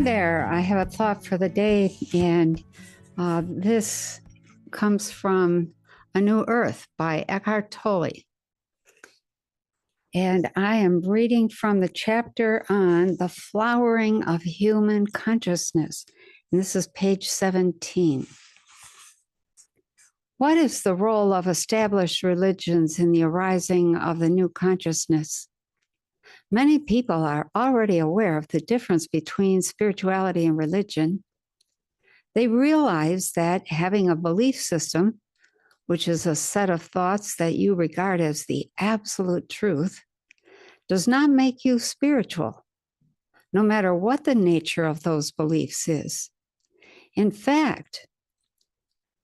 Hi there. I have a thought for the day, and this comes from A New Earth by Eckhart Tolle. And I am reading from the chapter on the flowering of human consciousness. And this is page 17. What is the role of established religions in the arising of the new consciousness? Many people are already aware of the difference between spirituality and religion. They realize that having a belief system, which is a set of thoughts that you regard as the absolute truth, does not make you spiritual, no matter what the nature of those beliefs is. In fact,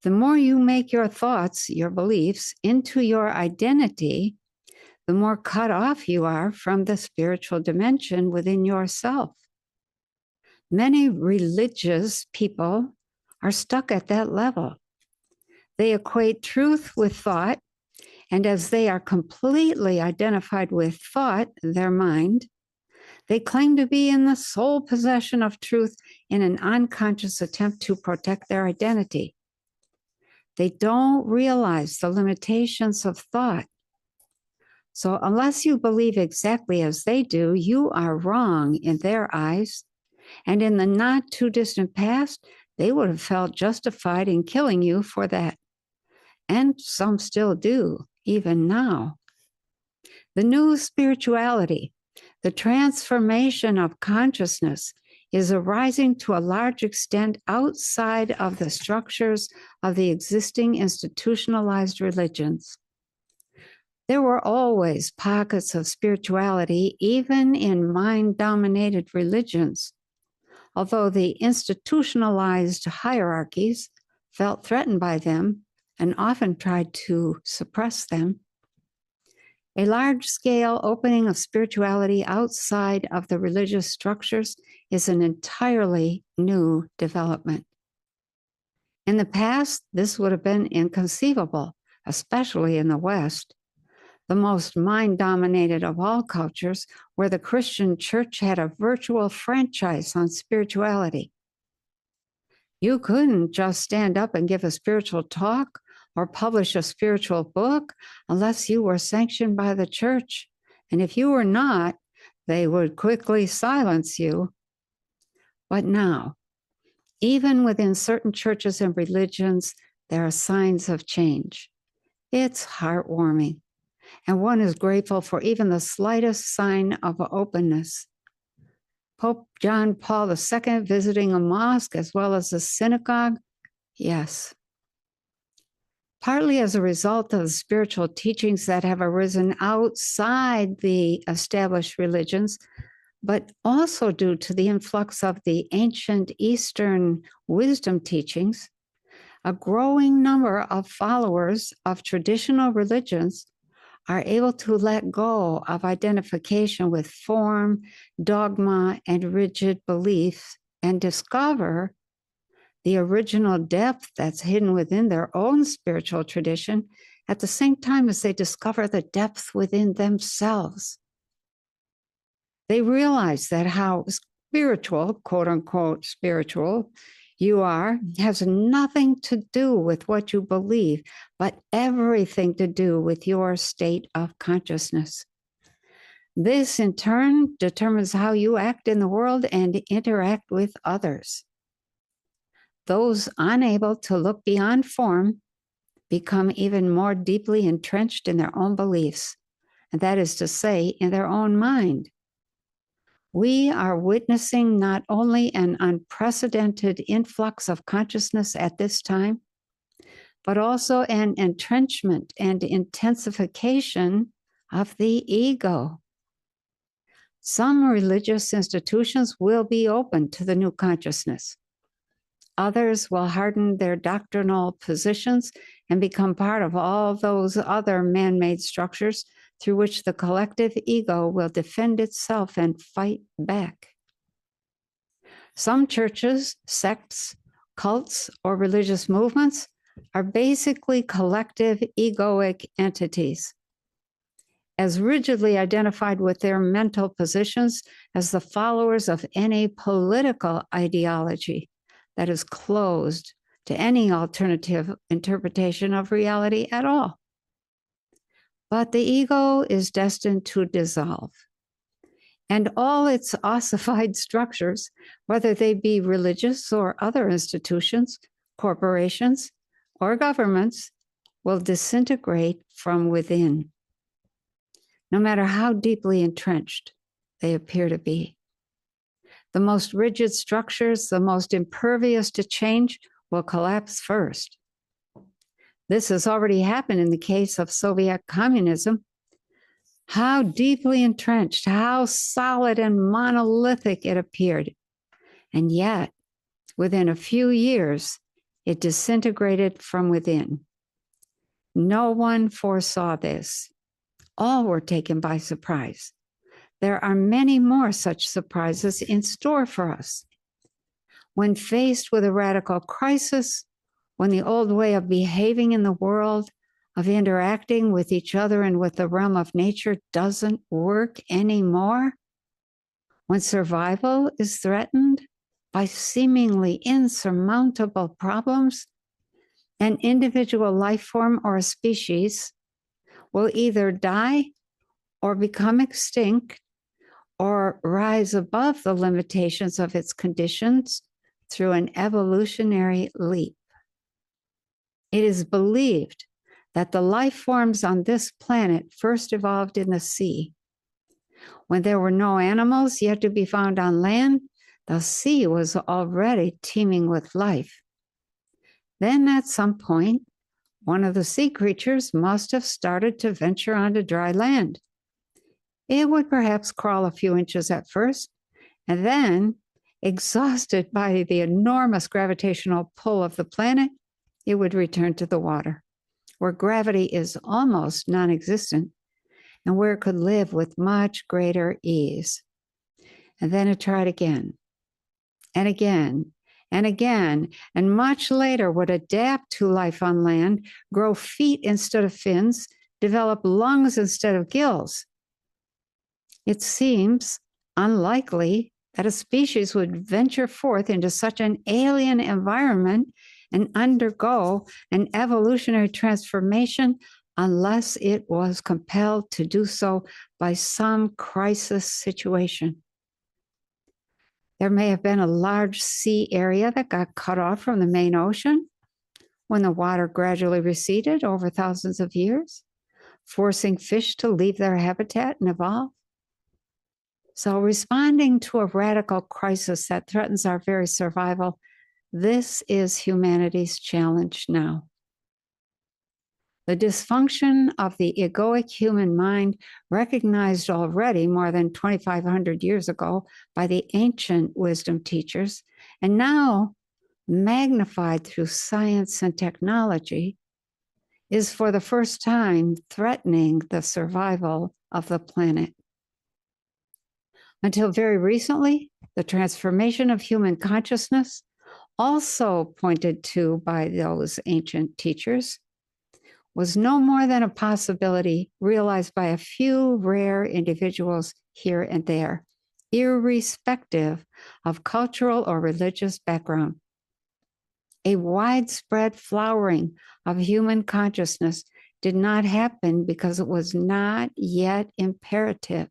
the more you make your thoughts, your beliefs, into your identity, the more cut off you are from the spiritual dimension within yourself. Many religious people are stuck at that level. They equate truth with thought, and as they are completely identified with thought, their mind, they claim to be in the sole possession of truth in an unconscious attempt to protect their identity. They don't realize the limitations of thought. So unless you believe exactly as they do, you are wrong in their eyes. And in the not too distant past, they would have felt justified in killing you for that. And some still do, even now. The new spirituality, the transformation of consciousness, is arising to a large extent outside of the structures of the existing institutionalized religions. There were always pockets of spirituality, even in mind-dominated religions, although the institutionalized hierarchies felt threatened by them and often tried to suppress them. A large-scale opening of spirituality outside of the religious structures is an entirely new development. In the past, this would have been inconceivable, especially in the West, the most mind-dominated of all cultures, where the Christian church had a virtual franchise on spirituality. You couldn't just stand up and give a spiritual talk or publish a spiritual book unless you were sanctioned by the church. And if you were not, they would quickly silence you. But now, even within certain churches and religions, there are signs of change. It's heartwarming. And one is grateful for even the slightest sign of openness. Pope John Paul II visiting a mosque as well as a synagogue? Yes. Partly as a result of the spiritual teachings that have arisen outside the established religions, but also due to the influx of the ancient Eastern wisdom teachings, a growing number of followers of traditional religions are able to let go of identification with form, dogma, and rigid beliefs and discover the original depth that's hidden within their own spiritual tradition at the same time as they discover the depth within themselves. They realize that how spiritual, quote unquote, spiritual, you are has nothing to do with what you believe, but everything to do with your state of consciousness. This, in turn, determines how you act in the world and interact with others. Those unable to look beyond form become even more deeply entrenched in their own beliefs, and that is to say, in their own mind. We are witnessing not only an unprecedented influx of consciousness at this time, but also an entrenchment and intensification of the ego. Some religious institutions will be open to the new consciousness. Others will harden their doctrinal positions and become part of all those other man-made structures through which the collective ego will defend itself and fight back. Some churches, sects, cults, or religious movements are basically collective egoic entities. as rigidly identified with their mental positions as the followers of any political ideology that is closed to any alternative interpretation of reality at all. But the ego is destined to dissolve, and all its ossified structures, whether they be religious or other institutions, corporations, or governments, will disintegrate from within, no matter how deeply entrenched they appear to be. The most rigid structures, the most impervious to change, will collapse first. This has already happened in the case of Soviet communism. How deeply entrenched, how solid and monolithic it appeared. And yet, within a few years, it disintegrated from within. No one foresaw this. All were taken by surprise. There are many more such surprises in store for us. When faced with a radical crisis, when the old way of behaving in the world, of interacting with each other and with the realm of nature doesn't work anymore, when survival is threatened by seemingly insurmountable problems, an individual life form or a species will either die or become extinct or rise above the limitations of its conditions through an evolutionary leap. It is believed that the life forms on this planet first evolved in the sea. When there were no animals yet to be found on land, the sea was already teeming with life. Then at some point, one of the sea creatures must have started to venture onto dry land. It would perhaps crawl a few inches at first, and then, exhausted by the enormous gravitational pull of the planet, it would return to the water, where gravity is almost non-existent and where it could live with much greater ease. And then it tried again, and again, and again, and much later would adapt to life on land, grow feet instead of fins, develop lungs instead of gills. It seems unlikely that a species would venture forth into such an alien environment and undergo an evolutionary transformation unless it was compelled to do so by some crisis situation. There may have been a large sea area that got cut off from the main ocean when the water gradually receded over thousands of years, forcing fish to leave their habitat and evolve. So, responding to a radical crisis that threatens our very survival, this is humanity's challenge now. The dysfunction of the egoic human mind, recognized already more than 2,500 years ago by the ancient wisdom teachers, and now magnified through science and technology, is for the first time threatening the survival of the planet. Until very recently, the transformation of human consciousness, also pointed to by those ancient teachers, was no more than a possibility realized by a few rare individuals here and there, irrespective of cultural or religious background. A widespread flowering of human consciousness did not happen because it was not yet imperative.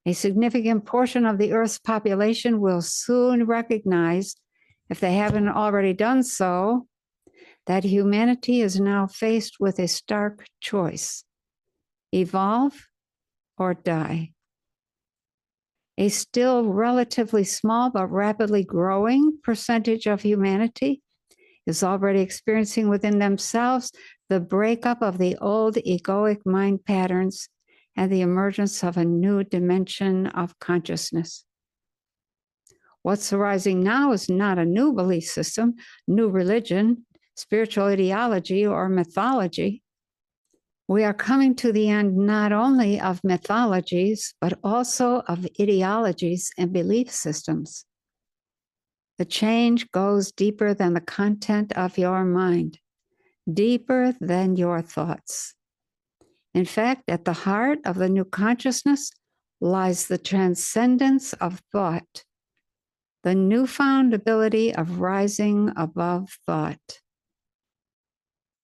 A significant portion of the Earth's population will soon recognize, if they haven't already done so, that humanity is now faced with a stark choice: evolve or die. A still relatively small but rapidly growing percentage of humanity is already experiencing within themselves the breakup of the old egoic mind patterns and the emergence of a new dimension of consciousness. What's arising now is not a new belief system, new religion, spiritual ideology, or mythology. We are coming to the end not only of mythologies, but also of ideologies and belief systems. The change goes deeper than the content of your mind, deeper than your thoughts. In fact, at the heart of the new consciousness lies the transcendence of thought, the newfound ability of rising above thought,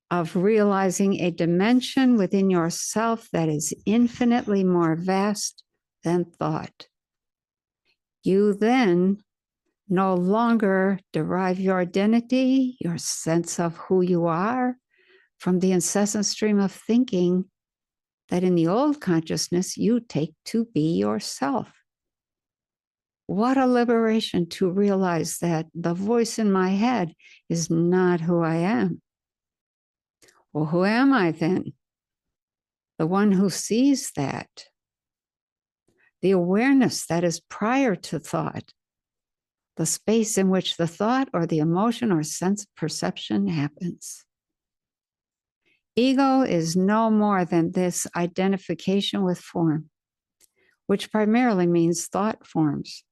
of realizing a dimension within yourself that is infinitely more vast than thought. You then no longer derive your identity, your sense of who you are, from the incessant stream of thinking that in the old consciousness you take to be yourself. What a liberation to realize that the voice in my head is not who I am. Well, who am I then? The one who sees that. The awareness that is prior to thought. The space in which the thought or the emotion or sense perception happens. Ego is no more than this identification with form, which primarily means thought forms.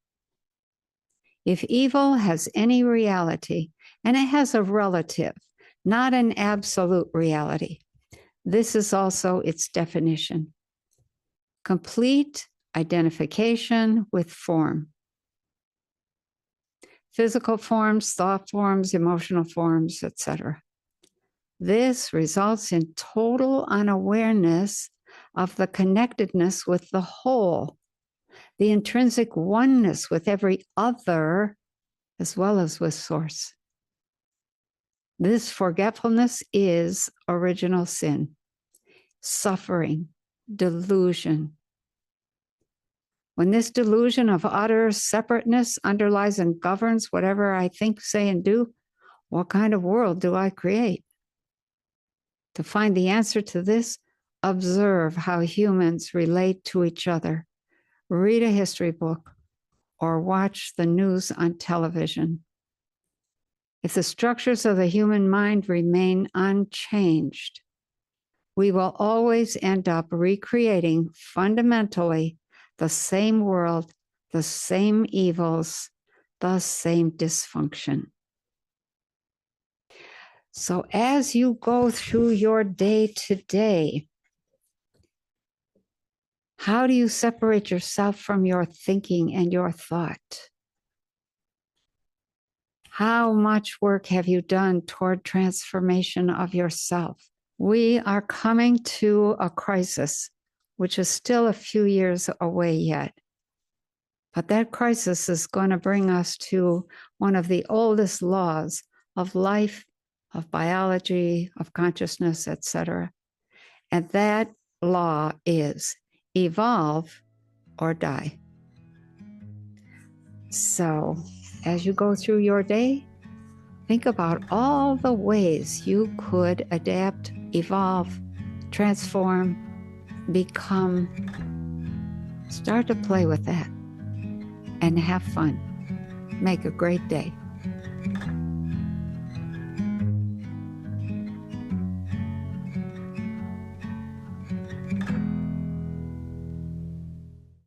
If evil has any reality, and it has a relative, not an absolute reality, this is also its definition. Complete identification with form. Physical forms, thought forms, emotional forms, etc. This results in total unawareness of the connectedness with the whole, the intrinsic oneness with every other, as well as with Source. This forgetfulness is original sin, suffering, delusion. When this delusion of utter separateness underlies and governs whatever I think, say, and do, what kind of world do I create? To find the answer to this, observe how humans relate to each other, read a history book, or watch the news on television. If the structures of the human mind remain unchanged, we will always end up recreating fundamentally the same world, the same evils, the same dysfunction. So as you go through your day to day, how do you separate yourself from your thinking and your thought? How much work have you done toward transformation of yourself? We are coming to a crisis, which is still a few years away yet. But that crisis is going to bring us to one of the oldest laws of life, of biology, of consciousness, etc. And that law is evolve or die. So as you go through your day, think about all the ways you could adapt, evolve, transform, become. Start to play with that and have fun. Make a great day.